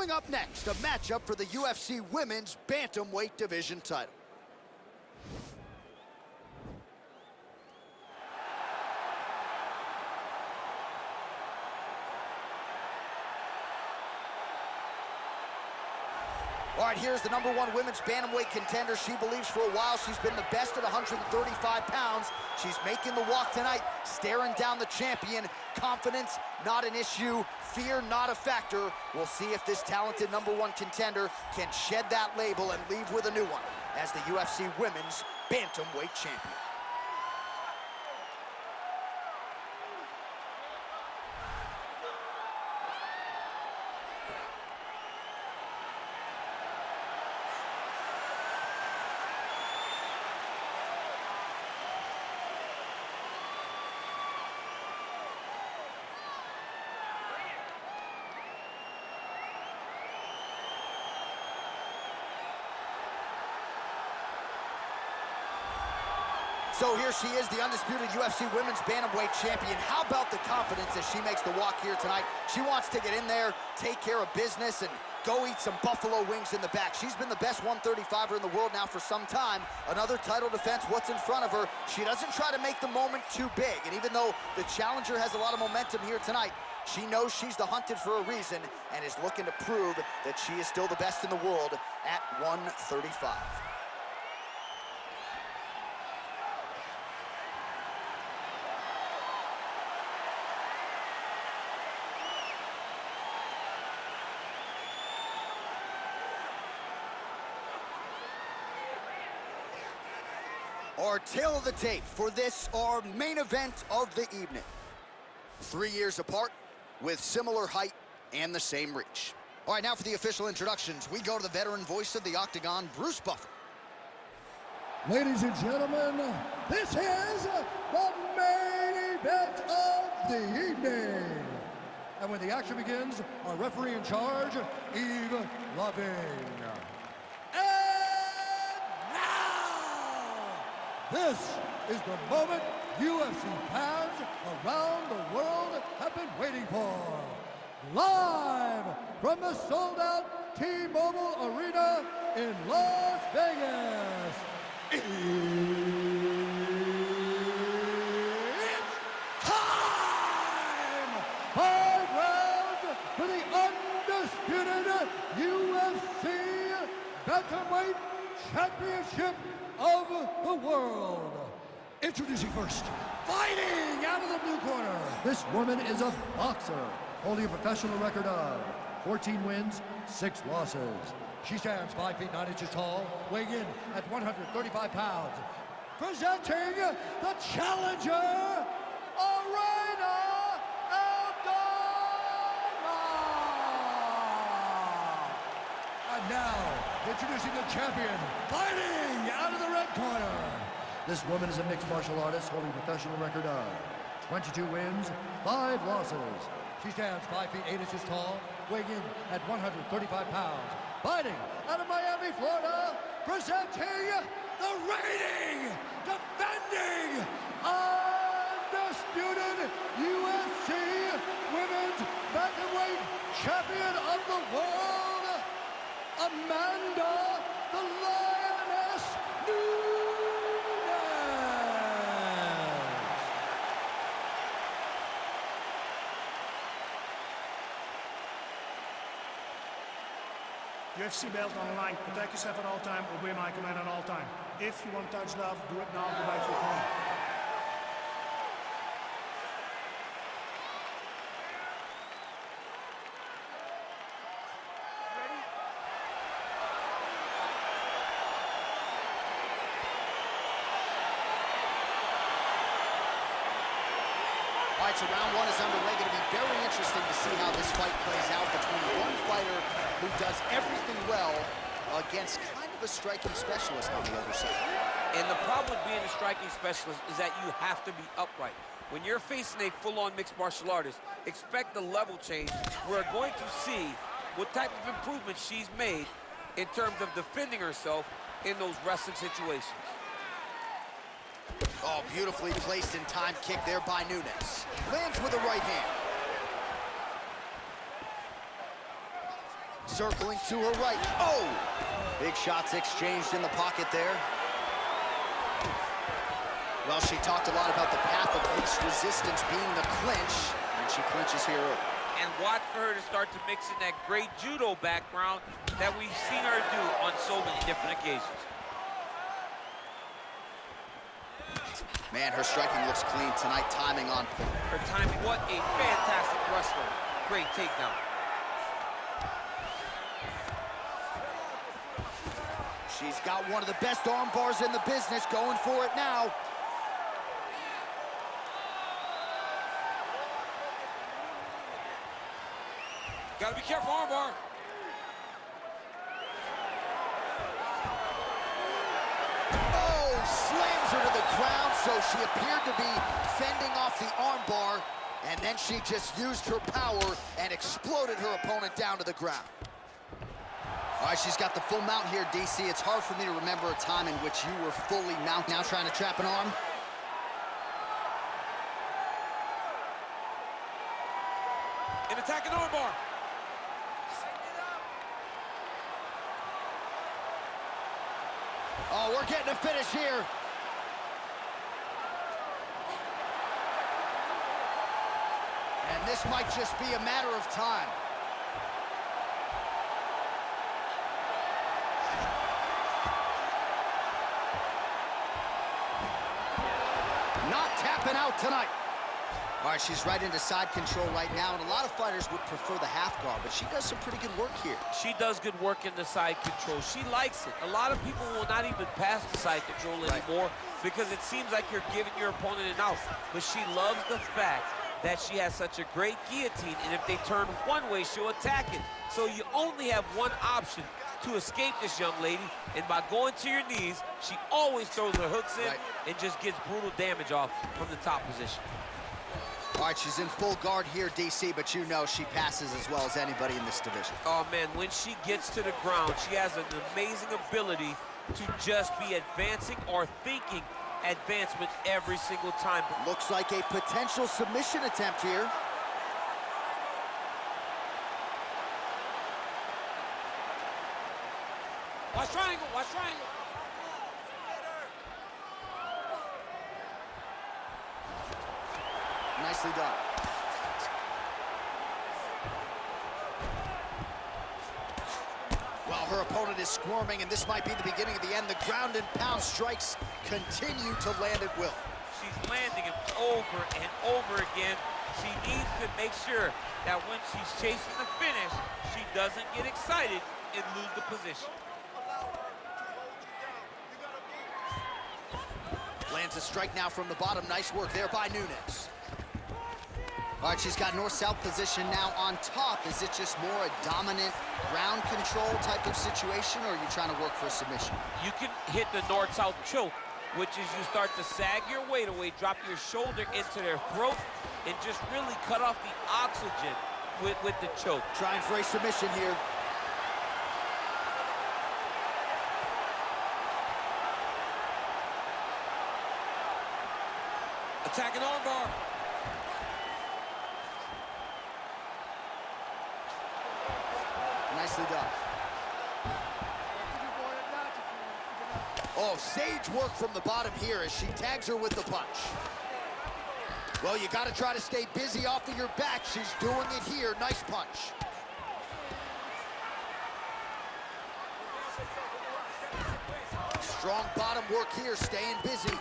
Coming up next, a matchup for the UFC Women's Bantamweight Division title. All right, here's the #1 women's bantamweight contender. She believes for a while she's been the best at 135 pounds. She's making the walk tonight, staring down the champion. Confidence, not an issue. Fear, not a factor. We'll see if this talented #1 contender can shed that label and leave with a new one as the UFC Women's Bantamweight Champion. So here she is, the undisputed UFC Women's Bantamweight Champion. How about the confidence as she makes the walk here tonight? She wants to get in there, take care of business, and go eat some buffalo wings in the back. She's been the best 135er in the world now for some time. Another title defense, what's in front of her? She doesn't try to make the moment too big. And even though the challenger has a lot of momentum here tonight, she knows she's the hunted for a reason and is looking to prove that she is still the best in the world at 135. Our tale of the tape for this, our main event of the evening. 3 years apart, with similar height and the same reach. All right, now for the official introductions, we go to the veteran voice of the Octagon, Bruce Buffer. Ladies and gentlemen, this is the main event of the evening. And when the action begins, our referee in charge, Yves Lavigne. This is the moment UFC fans around the world have been waiting for. Live from the sold-out T-Mobile Arena in Las Vegas. It's time! 5 rounds for the undisputed UFC Bantamweight Championship of the world. Introducing first, fighting out of the blue corner. This woman is a boxer, holding a professional record of 14 wins, 6 losses. She stands 5 feet 9 inches tall, weighing in at 135 pounds. Presenting the challenger, Aldana. And now, introducing the champion, fighting out of the red corner. This woman is a mixed martial artist holding a professional record of 22 wins, 5 losses. She stands 5 feet 8 inches tall, weighing in at 135 pounds. Fighting out of Miami, Florida, presenting the reigning, defending, undisputed UFC Women's Bantamweight Champion of the world, Amanda the Lioness Nunes. UFC belt on the line. Protect yourself at all time. Obey my command at all time. If you want to touch love, do it now. Go back to your corner. All right, so round 1 is underway. Going to be very interesting to see how this fight plays out between one fighter who does everything well against kind of a striking specialist on the other side. And the problem with being a striking specialist is that you have to be upright. When you're facing a full-on mixed martial artist, expect the level change. We're going to see what type of improvement she's made in terms of defending herself in those wrestling situations. Oh, beautifully placed in time kick there by Nunes. Lands with a right hand. Circling to her right. Oh! Big shots exchanged in the pocket there. Well, she talked a lot about the path of least resistance being the clinch, and she clinches here early. And watch for her to start to mix in that great judo background that we've seen her do on so many different occasions. Man, her striking looks clean tonight, timing on point. Her timing, what a fantastic wrestler. Great takedown. She's got one of the best arm bars in the business, going for it now. Gotta be careful, armbar. Oh, slams her to the ground, so she appeared to be fending off the armbar, and then she just used her power and exploded her opponent down to the ground. All right, she's got the full mount here, DC. It's hard for me to remember a time in which you were fully mounted. Now trying to trap an arm. An attacking armbar. Oh, we're getting a finish here. And this might just be a matter of time. Not tapping out tonight. All right, she's right into side control right now, and a lot of fighters would prefer the half guard, but she does some pretty good work here. She does good work in the side control. She likes it. A lot of people will not even pass the side control anymore because it seems like you're giving your opponent an out. But she loves the fact that she has such a great guillotine, and if they turn one way, she'll attack it. So you only have one option to escape this young lady, and by going to your knees, she always throws her hooks in and just gets brutal damage off from the top position. All right, she's in full guard here, DC, but you know she passes as well as anybody in this division. Oh, man, when she gets to the ground, she has an amazing ability to just be advancing or thinking advancement every single time. Looks like a potential submission attempt here. Watch triangle, watch triangle. Nicely done. Well, her opponent is squirming, and this might be the beginning of the end. The ground and pound strikes continue to land at will. She's landing them over and over again. She needs to make sure that when she's chasing the finish, she doesn't get excited and lose the position. Lands a strike now from the bottom. Nice work there by Nunes. All right, she's got north-south position now on top. Is it just more a dominant ground control type of situation, or are you trying to work for a submission? You can hit the north-south choke, which is you start to sag your weight away, drop your shoulder into their throat, and just really cut off the oxygen with the choke. Trying for a submission here. Attacking armbar. Nicely done. Oh, sage work from the bottom here as she tags her with the punch. Well, you got to try to stay busy off of your back. She's doing it here. Nice punch. Strong bottom work here, staying busy.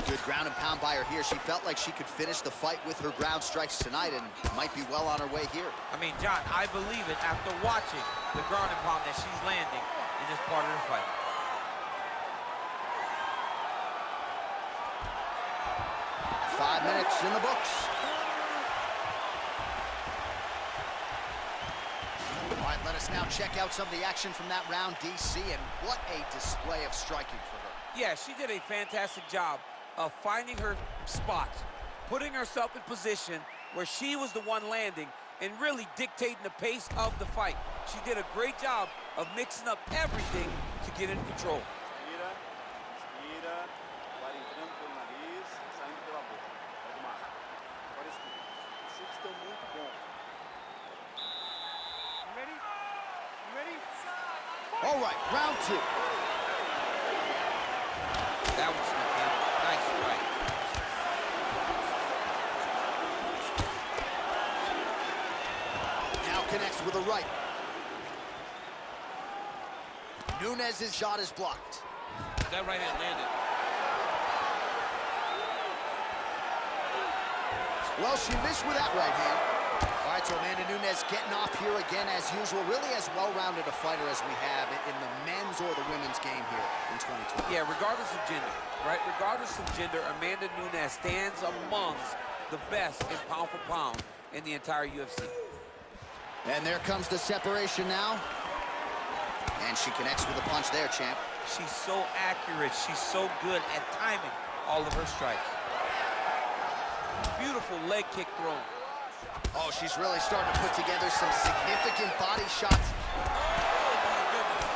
Good ground and pound by her here. She felt like she could finish the fight with her ground strikes tonight and might be well on her way here. I mean, John, I believe it after watching the ground and pound that she's landing in this part of the fight. Five minutes in the books. All right, let us now check out some of the action from that round, DC, and what a display of striking for her. Yeah, she did a fantastic job of finding her spots, putting herself in position where she was the one landing and really dictating the pace of the fight. She did a great job of mixing up everything to get in control. Inspira, inspira, o ar entrando pelo nariz, saindo pela boca. Pode marcar. Agora escuta. Os chutes estão muito bons. All right, round 2. That was nice strike. Now connects with a right. Nunes' shot is blocked. That right hand landed. Well, she missed with that right hand. All right, so Amanda Nunes getting off here again as usual. Really as well-rounded a fighter as we have in the men's or the women's game here in 2020. Yeah, regardless of gender, right? Regardless of gender, Amanda Nunes stands amongst the best in pound for pound in the entire UFC. And there comes the separation now. And she connects with a punch there, champ. She's so accurate. She's so good at timing all of her strikes. Beautiful leg kick thrown. Oh, she's really starting to put together some significant body shots. Oh, my goodness.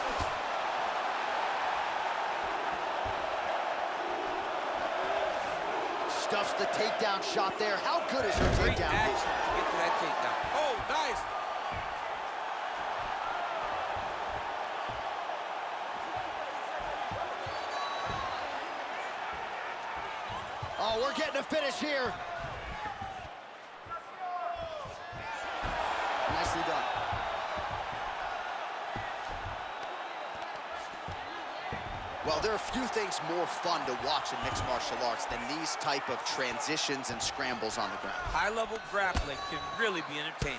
Stuffs the takedown shot there. How good is her Great takedown? action to get to that takedown. Oh, nice. Oh, we're getting a finish here. Nicely done. Well, there are few things more fun to watch in mixed martial arts than these type of transitions and scrambles on the ground. High-level grappling can really be entertaining.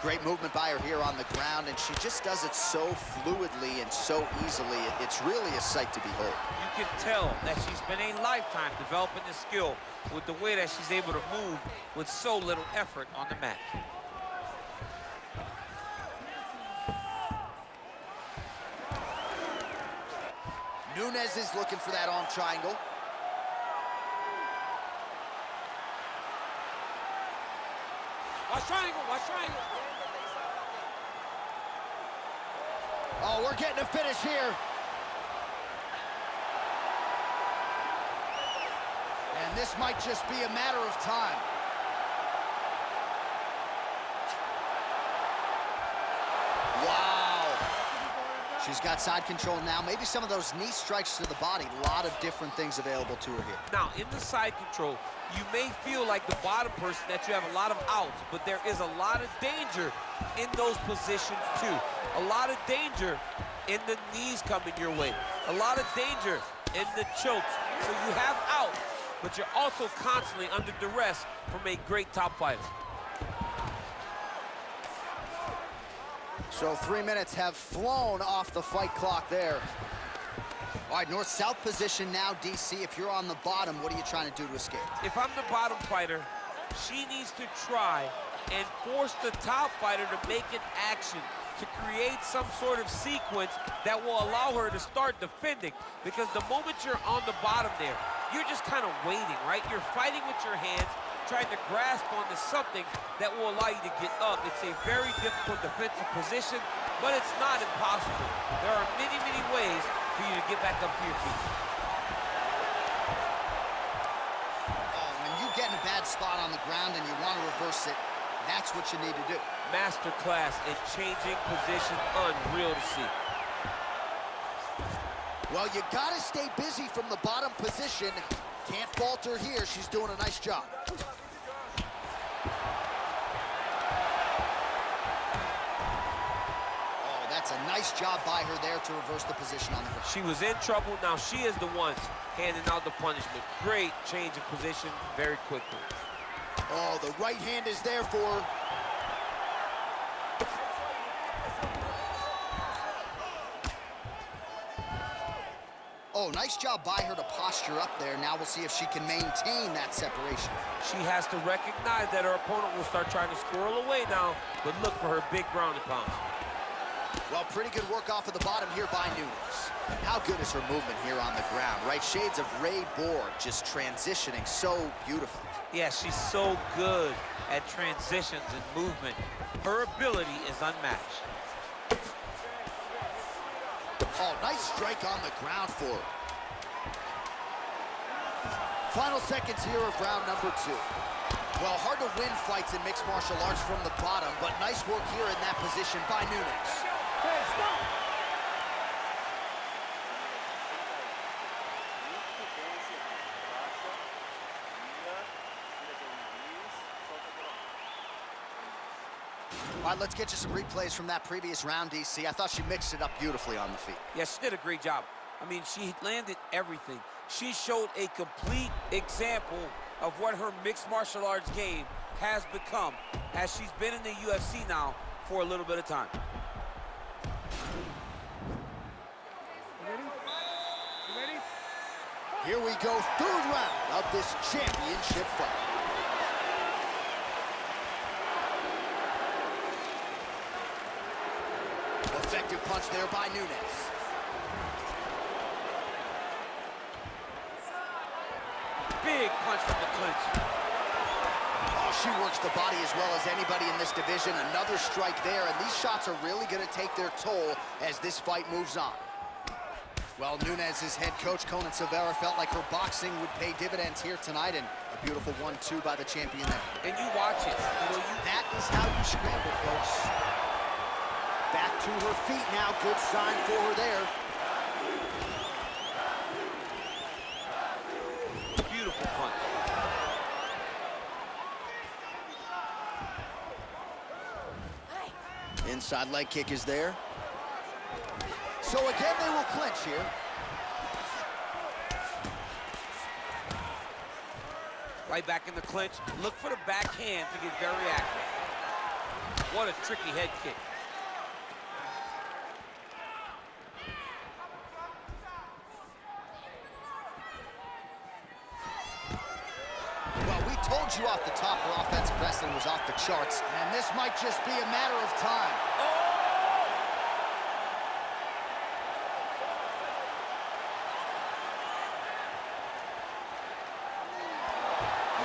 Great movement by her here on the ground, and she just does it so fluidly and so easily. It's really a sight to behold. You can tell that she's been a lifetime developing this skill with the way that she's able to move with so little effort on the mat. Nunes is looking for that arm triangle. Watch triangle, watch triangle. Oh, we're getting a finish here. And this might just be a matter of time. Wow. She's got side control now. Maybe some of those knee strikes to the body. A lot of different things available to her here. Now, in the side control, you may feel like the bottom person that you have a lot of outs, but there is a lot of danger in those positions too. A lot of danger in the knees coming your way. A lot of danger in the chokes. So you have outs, but you're also constantly under duress from a great top fighter. So 3 minutes have flown off the fight clock there. All right, north-south position now, DC. If you're on the bottom, what are you trying to do to escape? If I'm the bottom fighter, she needs to try and force the top fighter to make an action, to create some sort of sequence that will allow her to start defending. Because the moment you're on the bottom there, you're just kind of waiting, right? You're fighting with your hands, trying to grasp onto something that will allow you to get up. It's a very difficult defensive position, but it's not impossible. There are many, many ways for you to get back up to your feet. Oh, when you get in a bad spot on the ground and you want to reverse it, that's what you need to do. Masterclass in changing position, unreal to see. Well, you gotta stay busy from the bottom position. Can't falter here. She's doing a nice job. Oh, that's a nice job by her there to reverse the position on the ground. She was in trouble. Now she is the one handing out the punishment. Great change of position very quickly. Oh, the right hand is there for her. Oh, nice job by her to posture up there. Now we'll see if she can maintain that separation. She has to recognize that her opponent will start trying to squirrel away now, but look for her big ground and pound. Well, pretty good work off of the bottom here by Nunes. How good is her movement here on the ground, right? Shades of Ray Borg, just transitioning so beautifully. Yeah, she's so good at transitions and movement. Her ability is unmatched. Oh, nice strike on the ground for her. Final seconds here of round number 2. Well, hard to win fights in mixed martial arts from the bottom, but nice work here in that position by Nunes. Hey, stop! Muito bem esse round. Baixa, estira, estira pelo nariz, solta pela mão. All right, let's get you some replays from that previous round, DC. I thought she mixed it up beautifully on the feet. Yes, she did a great job. I mean, she landed everything. She showed a complete example of what her mixed martial arts game has become as she's been in the UFC now for a little bit of time. You ready? You ready? Here we go, third round of this championship fight. Effective punch there by Nunes. Big punch from the clinch. Oh, she works the body as well as anybody in this division. Another strike there, and these shots are really going to take their toll as this fight moves on. Well, Nunes' head coach, Conan Silveira, felt like her boxing would pay dividends here tonight, and a beautiful 1-2 by the champion there. And you watch it. You know, That is how you scramble, folks. Back to her feet now. Good sign for her there. beautiful punch. Inside leg kick is there. So again, they will clinch here. Right back in the clinch. Look for the backhand to get very active. What a tricky head kick. Well, we told you off the top her offensive wrestling was off the charts, and this might just be a matter of time.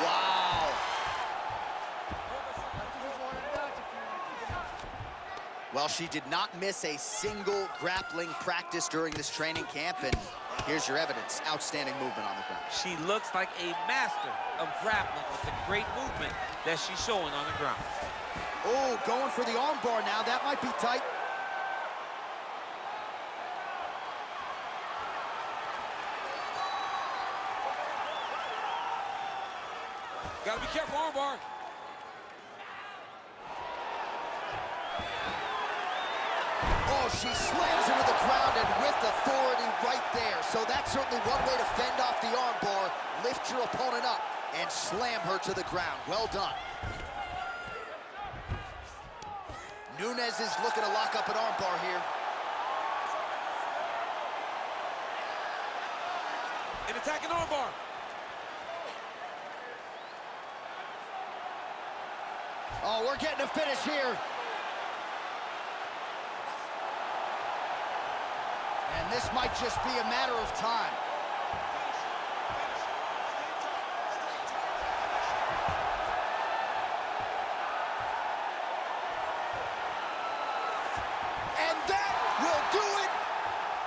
Wow. Well, she did not miss a single grappling practice during this training camp, and here's your evidence. Outstanding movement on the ground. She looks like a master of grappling with the great movement that she's showing on the ground. Oh, going for the armbar now. That might be tight. Gotta be careful, armbar. Oh, she slams into the ground and with authority right there. So that's certainly one way to fend off the armbar. Lift your opponent up and slam her to the ground. Well done. Nunes is looking to lock up an armbar here. An attacking armbar. Oh, we're getting a finish here. And this might just be a matter of time. And that will do it.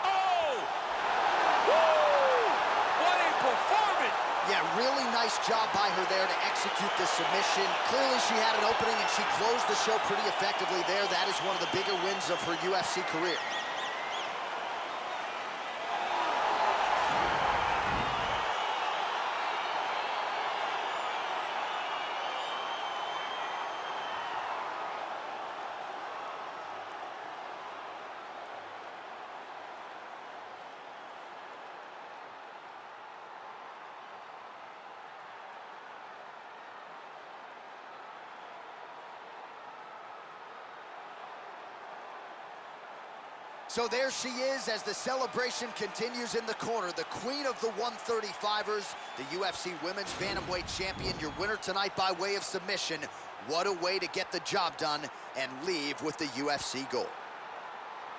Oh! Woo! What a performance! Yeah, really nice job by her there to execute the submission. Clearly she had an opening and she closed the show pretty effectively there. That is one of the bigger wins of her UFC career. So there she is as the celebration continues in the corner. The queen of the 135ers, the UFC Women's Bantamweight Champion, your winner tonight by way of submission. What a way to get the job done and leave with the UFC gold.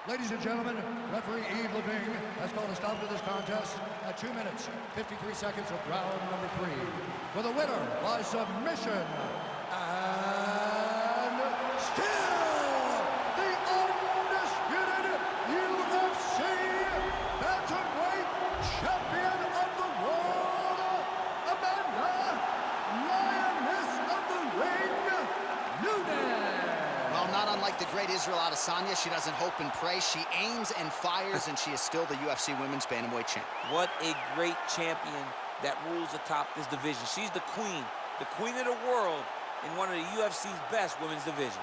Ladies and gentlemen, referee Yves Levine has called a stop to this contest at 2 minutes, 53 seconds of round number 3. For the winner by submission, and still the undisputed UFC Bantamweight Champion of the World, Amanda Lioness of unlike the great Israel Adesanya, she doesn't hope and pray. She aims and fires, and she is still the UFC Women's Bantamweight champ. What a great champion that rules atop this division. She's the queen of the world in one of the UFC's best women's division.